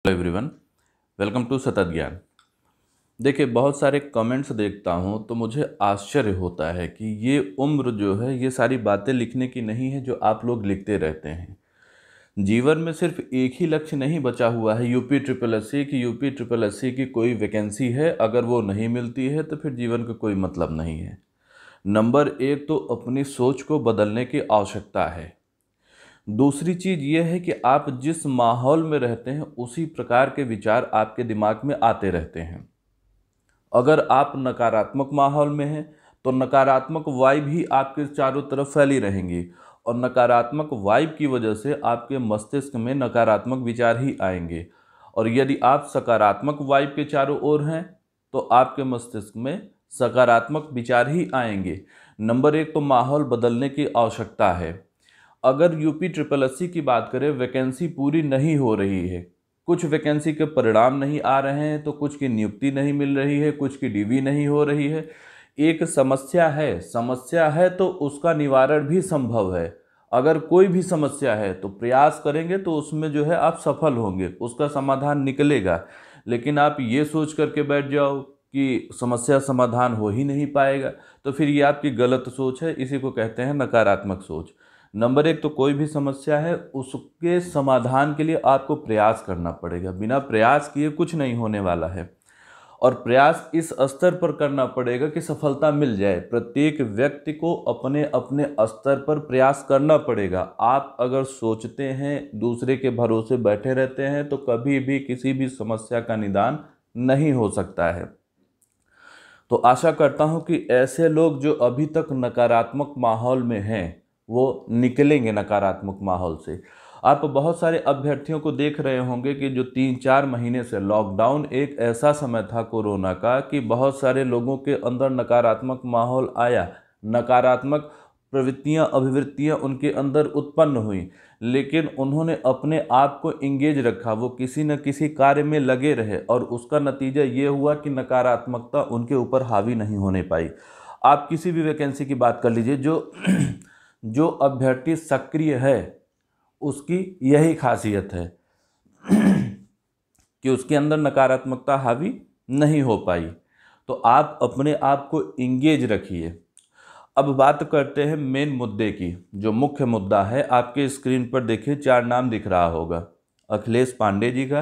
Hello everyone, welcome to सतत ज्ञान। देखिए, बहुत सारे कमेंट्स देखता हूँ तो मुझे आश्चर्य होता है कि ये उम्र जो है ये सारी बातें लिखने की नहीं है जो आप लोग लिखते रहते हैं। जीवन में सिर्फ एक ही लक्ष्य नहीं बचा हुआ है यूपी ट्रिपल एससी की। यूपी ट्रिपल एससी की कोई वैकेंसी है, अगर वो नहीं मिलती है तो फिर जीवन का कोई मतलब नहीं है। नंबर एक तो अपनी सोच को बदलने की आवश्यकता है। दूसरी चीज़ ये है कि आप जिस माहौल में रहते हैं उसी प्रकार के विचार आपके दिमाग में आते रहते हैं। अगर आप नकारात्मक माहौल में हैं तो नकारात्मक वाइब ही आपके चारों तरफ फैली रहेंगी, और नकारात्मक वाइब की वजह से आपके मस्तिष्क में नकारात्मक विचार ही आएंगे। और यदि आप सकारात्मक वाइब के चारों ओर हैं तो आपके मस्तिष्क में सकारात्मक विचार ही आएंगे। नंबर एक तो माहौल बदलने की आवश्यकता है। अगर यूपी ट्रिपल एससी की बात करें, वैकेंसी पूरी नहीं हो रही है, कुछ वैकेंसी के परिणाम नहीं आ रहे हैं तो कुछ की नियुक्ति नहीं मिल रही है, कुछ की डीवी नहीं हो रही है। एक समस्या है तो उसका निवारण भी संभव है। अगर कोई भी समस्या है तो प्रयास करेंगे तो उसमें जो है आप सफल होंगे, उसका समाधान निकलेगा। लेकिन आप ये सोच करके बैठ जाओ कि समस्या समाधान हो ही नहीं पाएगा, तो फिर ये आपकी गलत सोच है। इसी को कहते हैं नकारात्मक सोच। नंबर एक तो कोई भी समस्या है उसके समाधान के लिए आपको प्रयास करना पड़ेगा। बिना प्रयास किए कुछ नहीं होने वाला है, और प्रयास इस स्तर पर करना पड़ेगा कि सफलता मिल जाए। प्रत्येक व्यक्ति को अपने अपने स्तर पर प्रयास करना पड़ेगा। आप अगर सोचते हैं, दूसरे के भरोसे बैठे रहते हैं, तो कभी भी किसी भी समस्या का निदान नहीं हो सकता है। तो आशा करता हूं कि ऐसे लोग जो अभी तक नकारात्मक माहौल में हैं वो निकलेंगे नकारात्मक माहौल से। आप बहुत सारे अभ्यर्थियों को देख रहे होंगे कि जो 3-4 महीने से लॉकडाउन एक ऐसा समय था कोरोना का कि बहुत सारे लोगों के अंदर नकारात्मक माहौल आया, नकारात्मक प्रवृत्तियां अभिवृत्तियां उनके अंदर उत्पन्न हुई, लेकिन उन्होंने अपने आप को इंगेज रखा, वो किसी न किसी कार्य में लगे रहे, और उसका नतीजा ये हुआ कि नकारात्मकता उनके ऊपर हावी नहीं होने पाई। आप किसी भी वैकेंसी की बात कर लीजिए, जो जो अभ्यर्थी सक्रिय है उसकी यही खासियत है कि उसके अंदर नकारात्मकता हावी नहीं हो पाई। तो आप अपने आप को इंगेज रखिए। अब बात करते हैं मेन मुद्दे की। जो मुख्य मुद्दा है, आपके स्क्रीन पर देखिए 4 नाम दिख रहा होगा। अखिलेश पांडे जी का,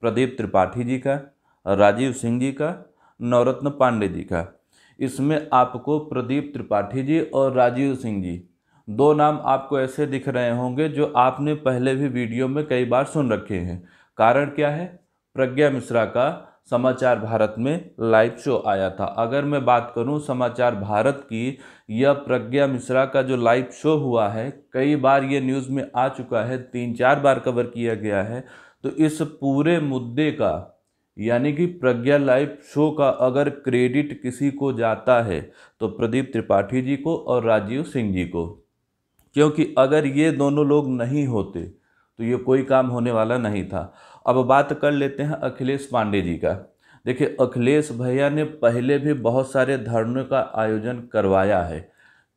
प्रदीप त्रिपाठी जी का, राजीव सिंह जी का, नवरत्न पांडे जी का। इसमें आपको प्रदीप त्रिपाठी जी और राजीव सिंह जी, 2 नाम आपको ऐसे दिख रहे होंगे जो आपने पहले भी वीडियो में कई बार सुन रखे हैं। कारण क्या है? प्रज्ञा मिश्रा का समाचार भारत में लाइव शो आया था। अगर मैं बात करूं समाचार भारत की, यह प्रज्ञा मिश्रा का जो लाइव शो हुआ है, कई बार ये न्यूज़ में आ चुका है, 3-4 बार कवर किया गया है। तो इस पूरे मुद्दे का, यानी कि प्रज्ञा लाइव शो का अगर क्रेडिट किसी को जाता है तो प्रदीप त्रिपाठी जी को और राजीव सिंह जी को, क्योंकि अगर ये दोनों लोग नहीं होते तो ये कोई काम होने वाला नहीं था। अब बात कर लेते हैं अखिलेश पांडे जी का। देखिए, अखिलेश भैया ने पहले भी बहुत सारे धरनों का आयोजन करवाया है।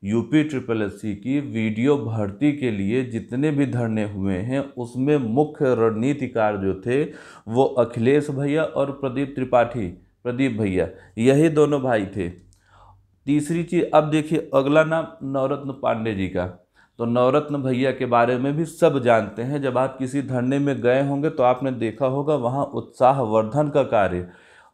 यूपी ट्रिपल एससी की वीडियो भर्ती के लिए जितने भी धरने हुए हैं उसमें मुख्य रणनीतिकार जो थे वो अखिलेश भैया और प्रदीप भैया, यही दोनों भाई थे। तीसरी चीज, अब देखिए अगला नाम नवरत्न पांडे जी का। तो नवरत्न भैया के बारे में भी सब जानते हैं। जब आप किसी धरने में गए होंगे तो आपने देखा होगा वहाँ उत्साहवर्धन का कार्य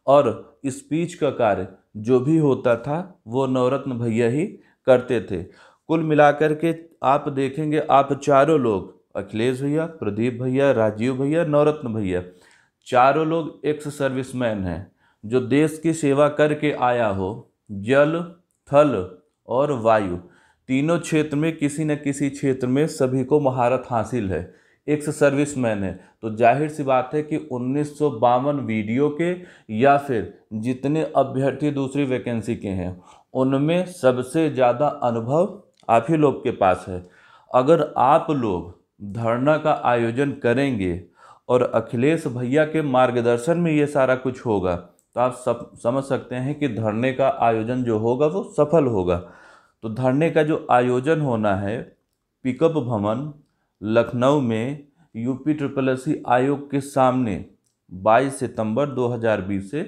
और स्पीच का कार्य जो भी होता था वो नवरत्न भैया ही करते थे। कुल मिलाकर के आप देखेंगे, आप चारों लोग, अखिलेश भैया, प्रदीप भैया, राजीव भैया, नवरत्न भैया, चारों लोग एक्स सर्विसमैन हैं जो देश की सेवा करके आया हो। जल, थल और वायु, तीनों क्षेत्र में किसी न किसी क्षेत्र में सभी को महारत हासिल है, एक्स सर्विसमैन है। तो जाहिर सी बात है कि 1952 वीडियो के या फिर जितने अभ्यर्थी दूसरी वैकेंसी के हैं उनमें सबसे ज़्यादा अनुभव आप ही लोग के पास है। अगर आप लोग धरना का आयोजन करेंगे और अखिलेश भैया के मार्गदर्शन में ये सारा कुछ होगा तो आप सब समझ सकते हैं कि धरने का आयोजन जो होगा वो सफल होगा। तो धरने का जो आयोजन होना है पिकअप भवन लखनऊ में यूपी ट्रिपल एससी आयोग के सामने, 22 सितंबर 2020 से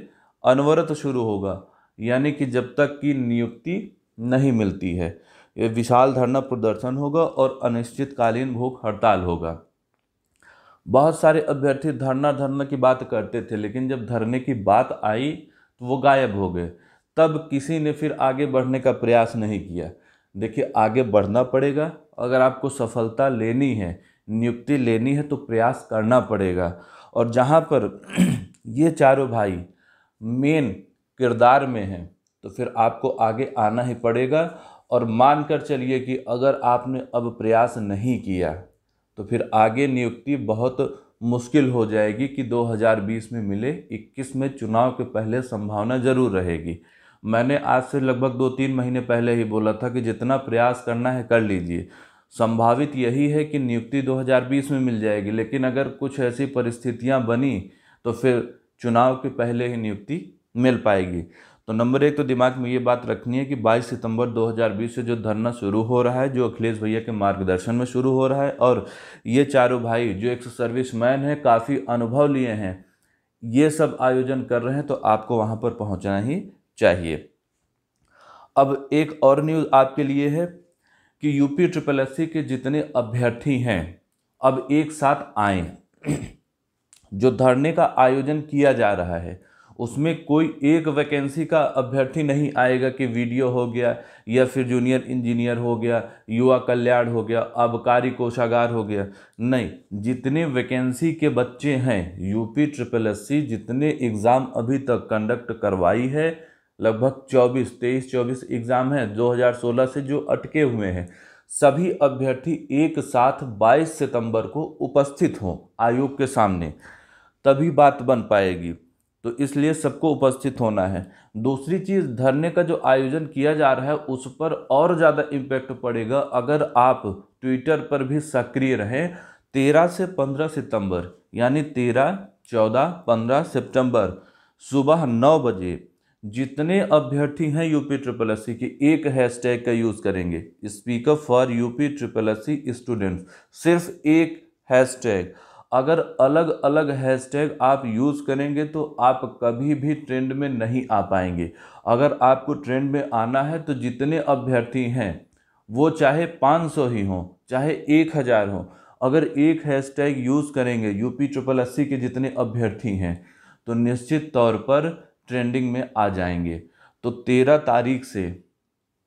अनवरत शुरू होगा, यानी कि जब तक की नियुक्ति नहीं मिलती है। ये विशाल धरना प्रदर्शन होगा और अनिश्चितकालीन भूख हड़ताल होगा। बहुत सारे अभ्यर्थी धरना की बात करते थे, लेकिन जब धरने की बात आई तो वो गायब हो गए। तब किसी ने फिर आगे बढ़ने का प्रयास नहीं किया। देखिए, आगे बढ़ना पड़ेगा। अगर आपको सफलता लेनी है, नियुक्ति लेनी है, तो प्रयास करना पड़ेगा। और जहाँ पर ये चारों भाई मेन किरदार में हैं, तो फिर आपको आगे आना ही पड़ेगा। और मान कर चलिए कि अगर आपने अब प्रयास नहीं किया तो फिर आगे नियुक्ति बहुत मुश्किल हो जाएगी कि 2020 में मिले। 21 में चुनाव के पहले संभावना जरूर रहेगी। मैंने आज से लगभग 2-3 महीने पहले ही बोला था कि जितना प्रयास करना है कर लीजिए। संभावित यही है कि नियुक्ति 2020 में मिल जाएगी, लेकिन अगर कुछ ऐसी परिस्थितियां बनी तो फिर चुनाव के पहले ही नियुक्ति मिल पाएगी। तो नंबर 1 तो दिमाग में ये बात रखनी है कि 22 सितंबर 2020 से जो धरना शुरू हो रहा है, जो अखिलेश भैया के मार्गदर्शन में शुरू हो रहा है, और ये चारों भाई जो एक सर्विसमैन हैं, काफ़ी अनुभव लिए हैं, ये सब आयोजन कर रहे हैं, तो आपको वहाँ पर पहुँचना ही चाहिए। अब एक और न्यूज़ आपके लिए है कि यूपी SSSC के जितने अभ्यर्थी हैं अब एक साथ आए। जो धरने का आयोजन किया जा रहा है उसमें कोई एक वैकेंसी का अभ्यर्थी नहीं आएगा कि वीडियो हो गया, या फिर जूनियर इंजीनियर हो गया, युवा कल्याण हो गया, आबकारी कोषागार हो गया। नहीं, जितने वैकेंसी के बच्चे हैं, यूपी SSSC जितने एग्ज़ाम अभी तक कंडक्ट करवाई है, लगभग 23-24 एग्ज़ाम हैं 2016 से जो अटके हुए हैं, सभी अभ्यर्थी एक साथ 22 सितंबर को उपस्थित हों आयोग के सामने, तभी बात बन पाएगी। तो इसलिए सबको उपस्थित होना है। दूसरी चीज़, धरने का जो आयोजन किया जा रहा है उस पर और ज़्यादा इम्पैक्ट पड़ेगा अगर आप ट्विटर पर भी सक्रिय रहें। 13 से 15 सितंबर यानी 13, 14, 15 सितंबर सुबह 9 बजे जितने अभ्यर्थी हैं यूपी SSSC के, एक हैशटैग का यूज़ करेंगे, speak up for UP SSSC students. सिर्फ एक हैशटैग। अगर अलग अलग हैशटैग आप यूज़ करेंगे तो आप कभी भी ट्रेंड में नहीं आ पाएंगे। अगर आपको ट्रेंड में आना है तो जितने अभ्यर्थी हैं वो चाहे 500 ही हों, चाहे 1000 हों, अगर एक हैशटैग यूज़ करेंगे यूपी SSSC के जितने अभ्यर्थी हैं तो निश्चित तौर पर ट्रेंडिंग में आ जाएंगे। तो 13 तारीख से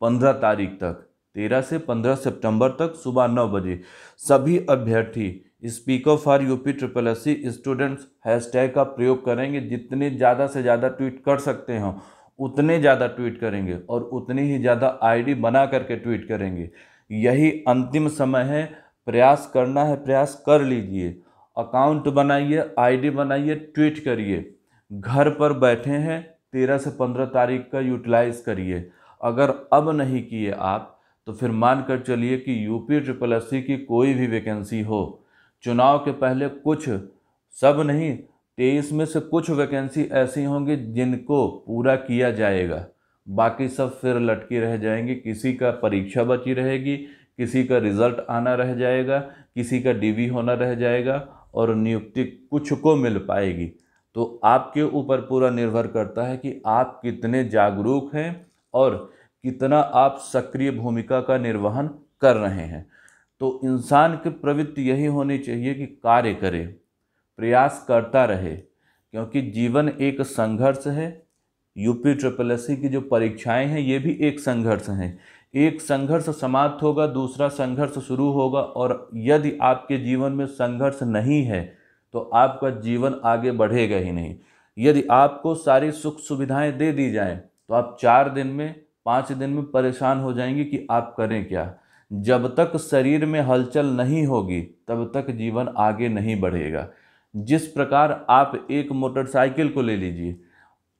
15 तारीख तक, 13 से 15 सितंबर तक सुबह 9 बजे सभी अभ्यर्थी speak up for UP SSSC students hashtag का प्रयोग करेंगे। जितने ज़्यादा से ज़्यादा ट्वीट कर सकते हो उतने ज़्यादा ट्वीट करेंगे और उतनी ही ज़्यादा आईडी बना करके ट्वीट करेंगे। यही अंतिम समय है, प्रयास करना है, प्रयास कर लीजिए। अकाउंट बनाइए, आईडी बनाइए, ट्वीट करिए। घर पर बैठे हैं, 13 से 15 तारीख का यूटिलाइज करिए। अगर अब नहीं किए आप तो फिर मान कर चलिए कि यूपी SSSC की कोई भी वैकेंसी हो, चुनाव के पहले कुछ, सब नहीं, 23 में से कुछ वैकेंसी ऐसी होंगी जिनको पूरा किया जाएगा, बाकी सब फिर लटकी रह जाएंगी। किसी का परीक्षा बची रहेगी, किसी का रिजल्ट आना रह जाएगा, किसी का डीवी होना रह जाएगा और नियुक्ति कुछ को मिल पाएगी। तो आपके ऊपर पूरा निर्भर करता है कि आप कितने जागरूक हैं और कितना आप सक्रिय भूमिका का निर्वहन कर रहे हैं। तो इंसान की प्रवृत्ति यही होनी चाहिए कि कार्य करे, प्रयास करता रहे, क्योंकि जीवन एक संघर्ष है। यूपी SSSC की जो परीक्षाएं हैं ये भी एक संघर्ष हैं। एक संघर्ष समाप्त होगा, दूसरा संघर्ष शुरू होगा, और यदि आपके जीवन में संघर्ष नहीं है तो आपका जीवन आगे बढ़ेगा ही नहीं। यदि आपको सारी सुख सुविधाएं दे दी जाएं तो आप 4 दिन में, 5 दिन में परेशान हो जाएंगे कि आप करें क्या। जब तक शरीर में हलचल नहीं होगी तब तक जीवन आगे नहीं बढ़ेगा। जिस प्रकार आप एक मोटरसाइकिल को ले लीजिए,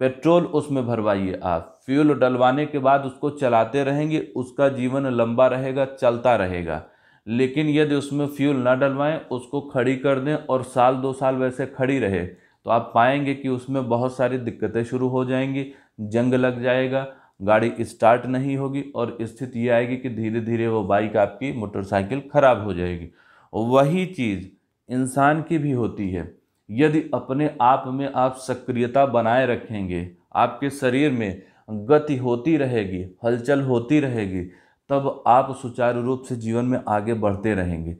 पेट्रोल उसमें भरवाइए, आप फ्यूल डलवाने के बाद उसको चलाते रहेंगे, उसका जीवन लंबा रहेगा, चलता रहेगा। लेकिन यदि उसमें फ्यूल ना डलवाएं, उसको खड़ी कर दें और 1-2 साल वैसे खड़ी रहे, तो आप पाएंगे कि उसमें बहुत सारी दिक्कतें शुरू हो जाएंगी, जंग लग जाएगा, गाड़ी स्टार्ट नहीं होगी और स्थिति ये आएगी कि धीरे धीरे वो बाइक, आपकी मोटरसाइकिल खराब हो जाएगी। वही चीज़ इंसान की भी होती है। यदि अपने आप में आप सक्रियता बनाए रखेंगे, आपके शरीर में गति होती रहेगी, हलचल होती रहेगी, तब आप सुचारू रूप से जीवन में आगे बढ़ते रहेंगे।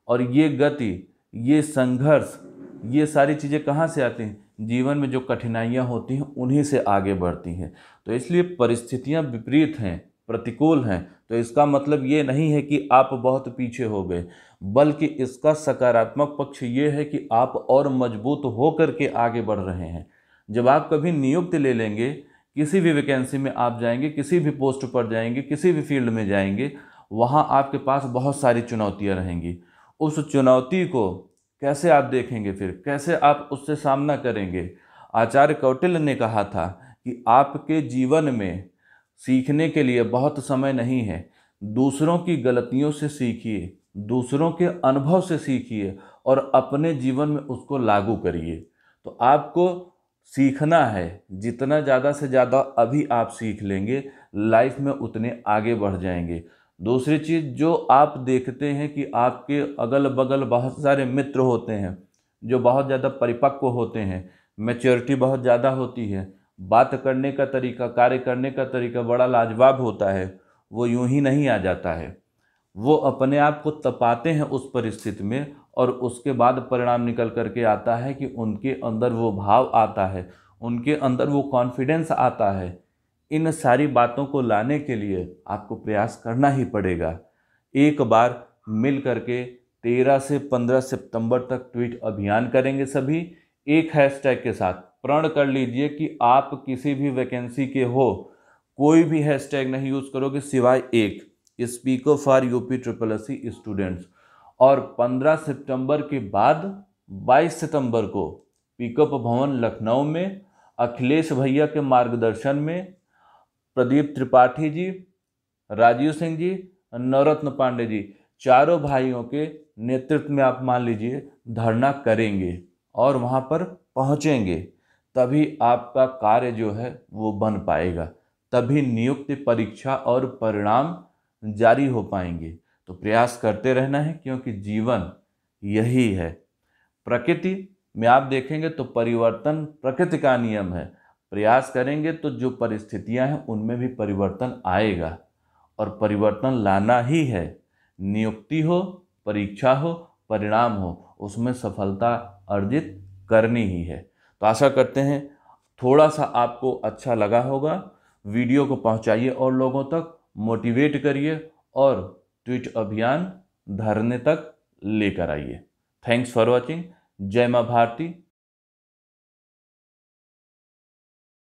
और ये गति, ये संघर्ष, ये सारी चीज़ें कहाँ से आती हैं? जीवन में जो कठिनाइयाँ होती हैं उन्हीं से आगे बढ़ती हैं। तो इसलिए परिस्थितियाँ विपरीत हैं, प्रतिकूल हैं, तो इसका मतलब ये नहीं है कि आप बहुत पीछे हो गए, बल्कि इसका सकारात्मक पक्ष ये है कि आप और मजबूत हो करके आगे बढ़ रहे हैं। जब आप कभी नियुक्ति ले लेंगे, किसी भी वैकेंसी में आप जाएंगे, किसी भी पोस्ट पर जाएंगे, किसी भी फील्ड में जाएंगे, वहाँ आपके पास बहुत सारी चुनौतियाँ रहेंगी। उस चुनौती को कैसे आप देखेंगे, फिर कैसे आप उससे सामना करेंगे? आचार्य कौटिल्य ने कहा था कि आपके जीवन में सीखने के लिए बहुत समय नहीं है। दूसरों की गलतियों से सीखिए, दूसरों के अनुभव से सीखिए और अपने जीवन में उसको लागू करिए। तो आपको सीखना है, जितना ज़्यादा से ज़्यादा अभी आप सीख लेंगे, लाइफ में उतने आगे बढ़ जाएंगे। दूसरी चीज़, जो आप देखते हैं कि आपके अगल बगल बहुत सारे मित्र होते हैं जो बहुत ज़्यादा परिपक्व होते हैं, मैच्योरिटी बहुत ज़्यादा होती है, बात करने का तरीका, कार्य करने का तरीका बड़ा लाजवाब होता है, वो यूं ही नहीं आ जाता है। वो अपने आप को तपाते हैं उस परिस्थिति में और उसके बाद परिणाम निकल करके आता है कि उनके अंदर वो भाव आता है, उनके अंदर वो कॉन्फिडेंस आता है। इन सारी बातों को लाने के लिए आपको प्रयास करना ही पड़ेगा। एक बार मिल करके 13 से 15 सितंबर तक ट्वीट अभियान करेंगे सभी, एक हैशटैग के साथ। प्रण कर लीजिए कि आप किसी भी वैकेंसी के हो, कोई भी हैशटैग नहीं यूज़ करोगे सिवाय एक, speak for UP SSSC students. और 15 सितंबर के बाद 22 सितंबर को पिकअप भवन लखनऊ में अखिलेश भैया के मार्गदर्शन में प्रदीप त्रिपाठी जी, राजीव सिंह जी, नवरत्न पांडे जी, चारों भाइयों के नेतृत्व में आप मान लीजिए धरना करेंगे और वहाँ पर पहुँचेंगे। तभी आपका कार्य जो है वो बन पाएगा, तभी नियुक्ति परीक्षा और परिणाम जारी हो पाएंगे। तो प्रयास करते रहना है, क्योंकि जीवन यही है। प्रकृति में आप देखेंगे तो परिवर्तन प्रकृति का नियम है। प्रयास करेंगे तो जो परिस्थितियां हैं उनमें भी परिवर्तन आएगा, और परिवर्तन लाना ही है। नियुक्ति हो, परीक्षा हो, परिणाम हो, उसमें सफलता अर्जित करनी ही है। तो आशा करते हैं थोड़ा सा आपको अच्छा लगा होगा। वीडियो को पहुंचाइए और लोगों तक, मोटिवेट करिए और ट्वीट अभियान धरने तक लेकर आइए। Thanks for watching. जय मां भारती।